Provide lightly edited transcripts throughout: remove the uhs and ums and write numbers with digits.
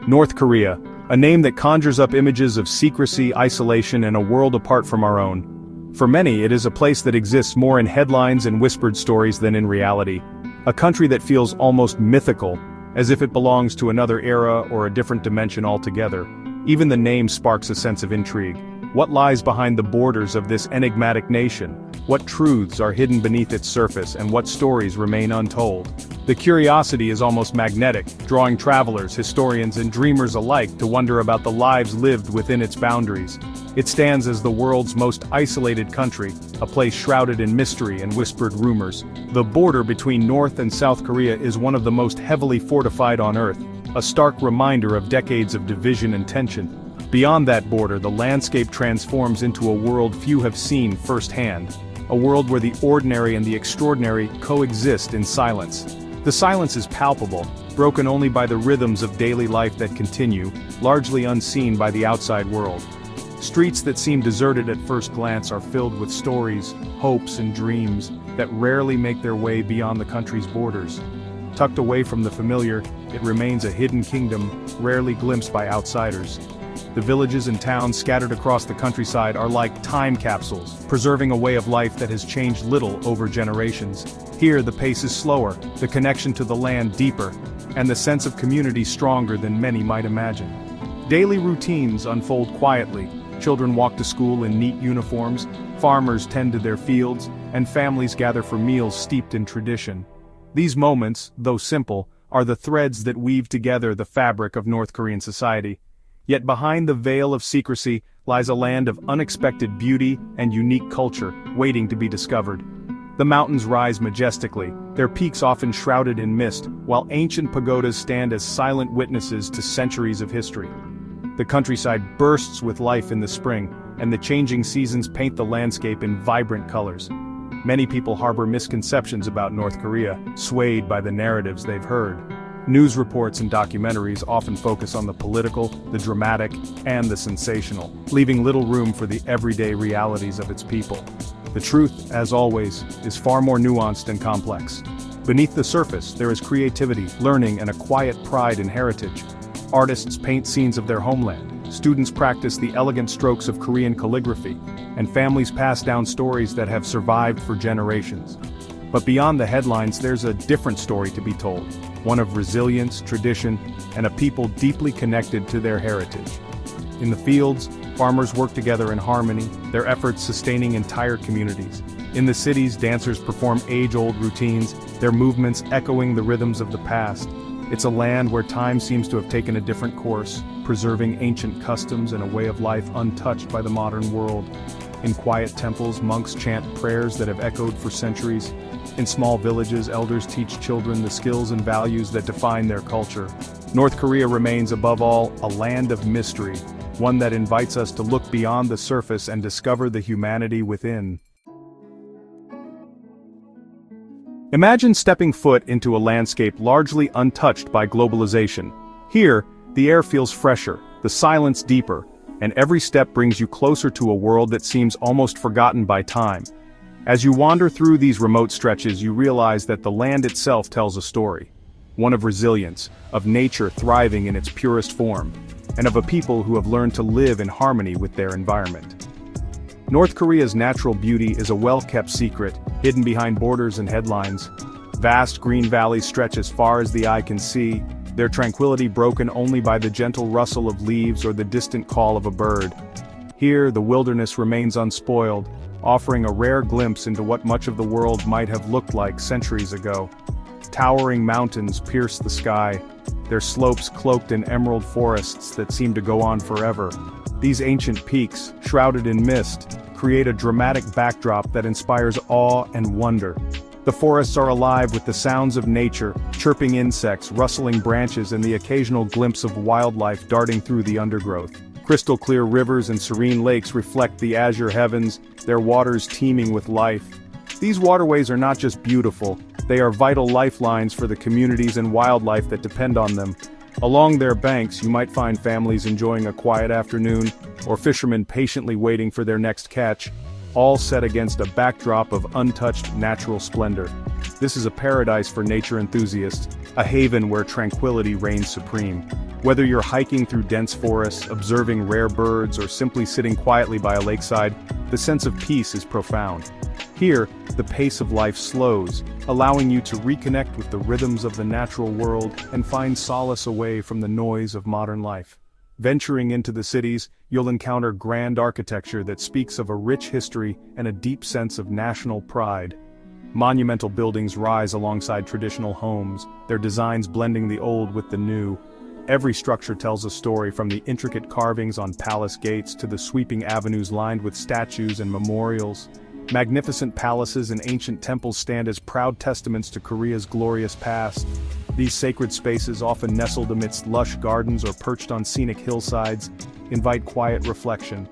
North Korea, a name that conjures up images of secrecy, isolation, and a world apart from our own. For many, it is a place that exists more in headlines and whispered stories than in reality. A country that feels almost mythical, as if it belongs to another era or a different dimension altogether. Even the name sparks a sense of intrigue. What lies behind the borders of this enigmatic nation? What truths are hidden beneath its surface, and what stories remain untold? The curiosity is almost magnetic, drawing travelers, historians, and dreamers alike to wonder about the lives lived within its boundaries. It stands as the world's most isolated country, a place shrouded in mystery and whispered rumors. The border between North and South Korea is one of the most heavily fortified on Earth, a stark reminder of decades of division and tension. Beyond that border, the landscape transforms into a world few have seen firsthand. A world where the ordinary and the extraordinary coexist in silence. The silence is palpable, broken only by the rhythms of daily life that continue, largely unseen by the outside world. Streets that seem deserted at first glance are filled with stories, hopes, and dreams that rarely make their way beyond the country's borders. Tucked away from the familiar, it remains a hidden kingdom, rarely glimpsed by outsiders. The villages and towns scattered across the countryside are like time capsules, preserving a way of life that has changed little over generations. Here the pace is slower, the connection to the land deeper, and the sense of community stronger than many might imagine. Daily routines unfold quietly. Children walk to school in neat uniforms, farmers tend to their fields, and families gather for meals steeped in tradition. These moments, though simple, are the threads that weave together the fabric of North Korean society. Yet behind the veil of secrecy lies a land of unexpected beauty and unique culture, waiting to be discovered. The mountains rise majestically, their peaks often shrouded in mist, while ancient pagodas stand as silent witnesses to centuries of history. The countryside bursts with life in the spring, and the changing seasons paint the landscape in vibrant colors. Many people harbor misconceptions about North Korea, swayed by the narratives they've heard. News reports and documentaries often focus on the political, the dramatic, and the sensational, leaving little room for the everyday realities of its people. The truth, as always, is far more nuanced and complex. Beneath the surface, there is creativity, learning, and a quiet pride in heritage. Artists paint scenes of their homeland, students practice the elegant strokes of Korean calligraphy, and families pass down stories that have survived for generations. But beyond the headlines, there's a different story to be told, one of resilience, tradition, and a people deeply connected to their heritage. In the fields, farmers work together in harmony, their efforts sustaining entire communities. In the cities, dancers perform age-old routines, their movements echoing the rhythms of the past. It's a land where time seems to have taken a different course, preserving ancient customs and a way of life untouched by the modern world. In quiet temples, monks chant prayers that have echoed for centuries. In small villages, elders teach children the skills and values that define their culture. North Korea remains, above all, a land of mystery, one that invites us to look beyond the surface and discover the humanity within. Imagine stepping foot into a landscape largely untouched by globalization. Here, the air feels fresher, the silence deeper, and every step brings you closer to a world that seems almost forgotten by time. As you wander through these remote stretches, you realize that the land itself tells a story. One of resilience, of nature thriving in its purest form, and of a people who have learned to live in harmony with their environment. North Korea's natural beauty is a well-kept secret, hidden behind borders and headlines. Vast green valleys stretch as far as the eye can see, their tranquility broken only by the gentle rustle of leaves or the distant call of a bird. Here, the wilderness remains unspoiled, offering a rare glimpse into what much of the world might have looked like centuries ago. Towering mountains pierce the sky, their slopes cloaked in emerald forests that seem to go on forever. These ancient peaks, shrouded in mist, create a dramatic backdrop that inspires awe and wonder. The forests are alive with the sounds of nature, chirping insects, rustling branches, and the occasional glimpse of wildlife darting through the undergrowth. Crystal clear rivers and serene lakes reflect the azure heavens, their waters teeming with life. These waterways are not just beautiful, they are vital lifelines for the communities and wildlife that depend on them. Along their banks, you might find families enjoying a quiet afternoon, or fishermen patiently waiting for their next catch, all set against a backdrop of untouched natural splendor. This is a paradise for nature enthusiasts, a haven where tranquility reigns supreme. Whether you're hiking through dense forests, observing rare birds, or simply sitting quietly by a lakeside, the sense of peace is profound. Here, the pace of life slows, allowing you to reconnect with the rhythms of the natural world and find solace away from the noise of modern life. Venturing into the cities, you'll encounter grand architecture that speaks of a rich history and a deep sense of national pride. Monumental buildings rise alongside traditional homes, their designs blending the old with the new. Every structure tells a story, from the intricate carvings on palace gates to the sweeping avenues lined with statues and memorials. Magnificent palaces and ancient temples stand as proud testaments to Korea's glorious past. These sacred spaces, often nestled amidst lush gardens or perched on scenic hillsides, invite quiet reflection.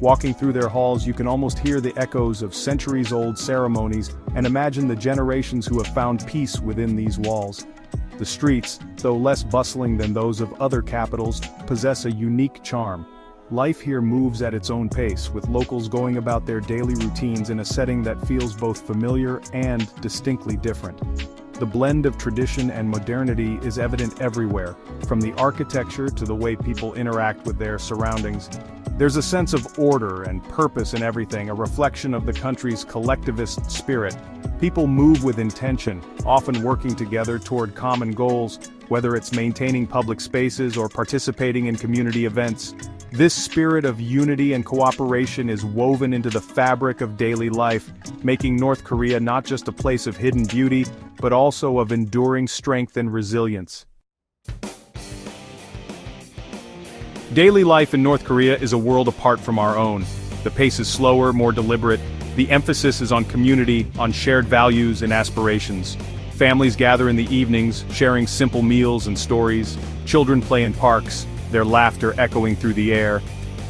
Walking through their halls, you can almost hear the echoes of centuries-old ceremonies and imagine the generations who have found peace within these walls. The streets, though less bustling than those of other capitals, possess a unique charm. Life here moves at its own pace, with locals going about their daily routines in a setting that feels both familiar and distinctly different. The blend of tradition and modernity is evident everywhere, from the architecture to the way people interact with their surroundings. There's a sense of order and purpose in everything, a reflection of the country's collectivist spirit. People move with intention, often working together toward common goals, whether it's maintaining public spaces or participating in community events. This spirit of unity and cooperation is woven into the fabric of daily life, making North Korea not just a place of hidden beauty, but also of enduring strength and resilience. Daily life in North Korea is a world apart from our own. The pace is slower, more deliberate. The emphasis is on community, on shared values and aspirations. Families gather in the evenings, sharing simple meals and stories. Children play in parks, their laughter echoing through the air.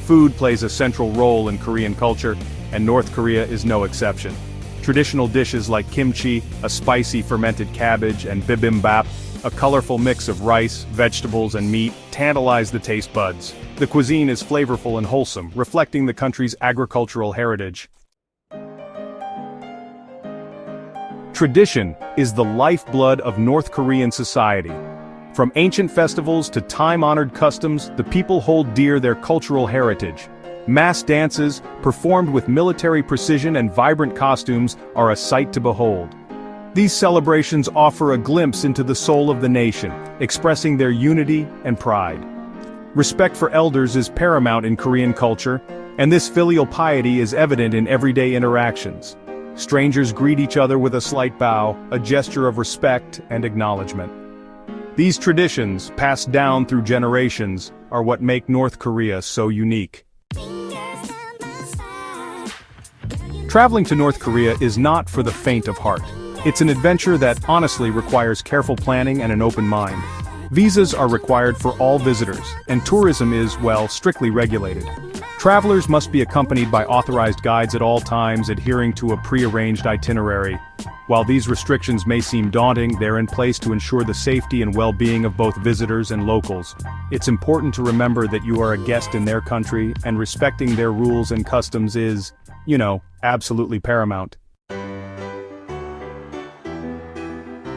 Food plays a central role in Korean culture, and North Korea is no exception. Traditional dishes like kimchi, a spicy fermented cabbage, and bibimbap, a colorful mix of rice, vegetables, and meat, tantalize the taste buds. The cuisine is flavorful and wholesome, reflecting the country's agricultural heritage. Tradition is the lifeblood of North Korean society. From ancient festivals to time-honored customs, the people hold dear their cultural heritage. Mass dances, performed with military precision and vibrant costumes, are a sight to behold. These celebrations offer a glimpse into the soul of the nation, expressing their unity and pride. Respect for elders is paramount in Korean culture, and this filial piety is evident in everyday interactions. Strangers greet each other with a slight bow, a gesture of respect and acknowledgement. These traditions, passed down through generations, are what make North Korea so unique. Traveling to North Korea is not for the faint of heart. It's an adventure that honestly requires careful planning and an open mind. Visas are required for all visitors, and tourism is, well, strictly regulated. Travelers must be accompanied by authorized guides at all times, adhering to a pre-arranged itinerary. While these restrictions may seem daunting, they're in place to ensure the safety and well-being of both visitors and locals. It's important to remember that you are a guest in their country, and respecting their rules and customs is, absolutely paramount.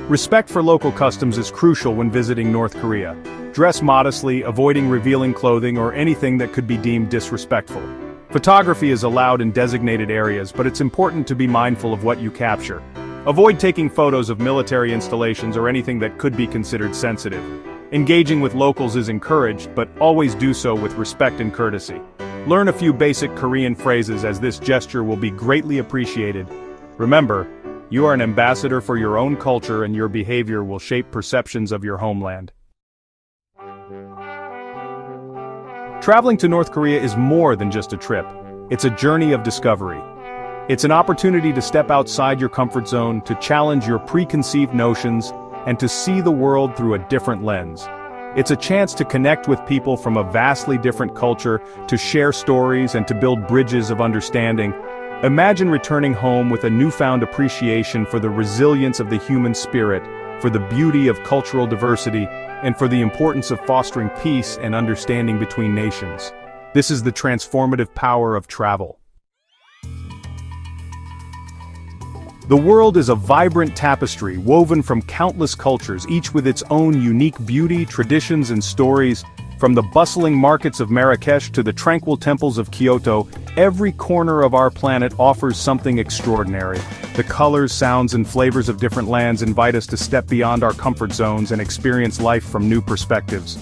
Respect for local customs is crucial when visiting North Korea. Dress modestly, avoiding revealing clothing or anything that could be deemed disrespectful. Photography is allowed in designated areas, but it's important to be mindful of what you capture. Avoid taking photos of military installations or anything that could be considered sensitive. Engaging with locals is encouraged, but always do so with respect and courtesy. Learn a few basic Korean phrases, as this gesture will be greatly appreciated. Remember, you are an ambassador for your own culture, and your behavior will shape perceptions of your homeland. Traveling to North Korea is more than just a trip. It's a journey of discovery. It's an opportunity to step outside your comfort zone, to challenge your preconceived notions, and to see the world through a different lens. It's a chance to connect with people from a vastly different culture, to share stories and to build bridges of understanding. Imagine returning home with a newfound appreciation for the resilience of the human spirit, for the beauty of cultural diversity, and for the importance of fostering peace and understanding between nations. This is the transformative power of travel. The world is a vibrant tapestry woven from countless cultures, each with its own unique beauty, traditions, and stories. From the bustling markets of Marrakesh to the tranquil temples of Kyoto, every corner of our planet offers something extraordinary. The colors, sounds, and flavors of different lands invite us to step beyond our comfort zones and experience life from new perspectives.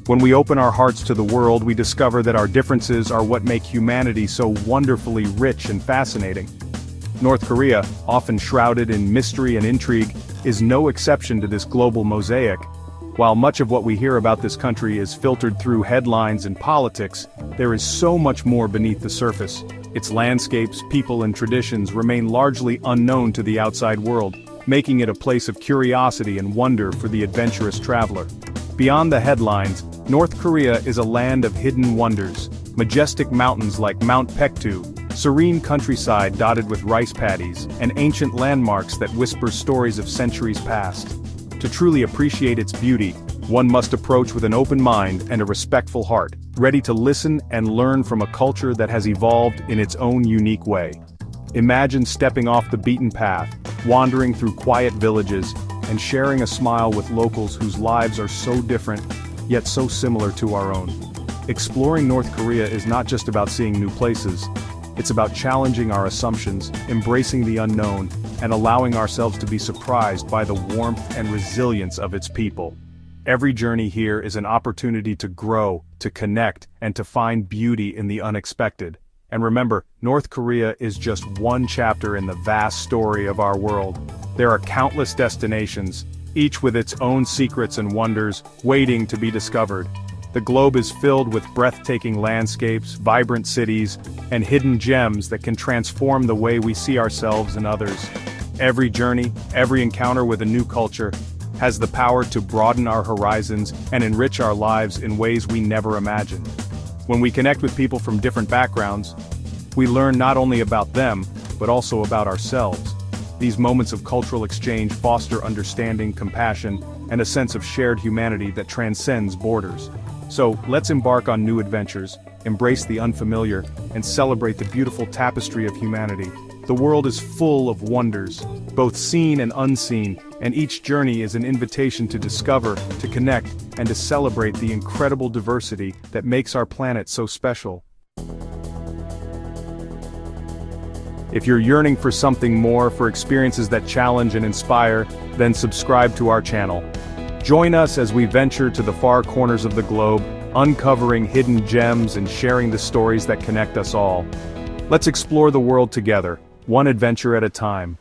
When we open our hearts to the world, we discover that our differences are what make humanity so wonderfully rich and fascinating. North Korea, often shrouded in mystery and intrigue, is no exception to this global mosaic. While much of what we hear about this country is filtered through headlines and politics, there is so much more beneath the surface. Its landscapes, people, and traditions remain largely unknown to the outside world, making it a place of curiosity and wonder for the adventurous traveler. Beyond the headlines, North Korea is a land of hidden wonders. Majestic mountains like Mount Paektu, serene countryside dotted with rice paddies, and ancient landmarks that whisper stories of centuries past. To truly appreciate its beauty, one must approach with an open mind and a respectful heart, ready to listen and learn from a culture that has evolved in its own unique way. Imagine stepping off the beaten path, wandering through quiet villages, and sharing a smile with locals whose lives are so different, yet so similar to our own. Exploring North Korea is not just about seeing new places. It's about challenging our assumptions, embracing the unknown, and allowing ourselves to be surprised by the warmth and resilience of its people. Every journey here is an opportunity to grow, to connect, and to find beauty in the unexpected. And remember, North Korea is just one chapter in the vast story of our world. There are countless destinations, each with its own secrets and wonders, waiting to be discovered. The globe is filled with breathtaking landscapes, vibrant cities, and hidden gems that can transform the way we see ourselves and others. Every journey, every encounter with a new culture, has the power to broaden our horizons and enrich our lives in ways we never imagined. When we connect with people from different backgrounds, we learn not only about them, but also about ourselves. These moments of cultural exchange foster understanding, compassion, and a sense of shared humanity that transcends borders. So, let's embark on new adventures, embrace the unfamiliar, and celebrate the beautiful tapestry of humanity. The world is full of wonders, both seen and unseen, and each journey is an invitation to discover, to connect, and to celebrate the incredible diversity that makes our planet so special. If you're yearning for something more, for experiences that challenge and inspire, then subscribe to our channel. Join us as we venture to the far corners of the globe, uncovering hidden gems and sharing the stories that connect us all. Let's explore the world together, one adventure at a time.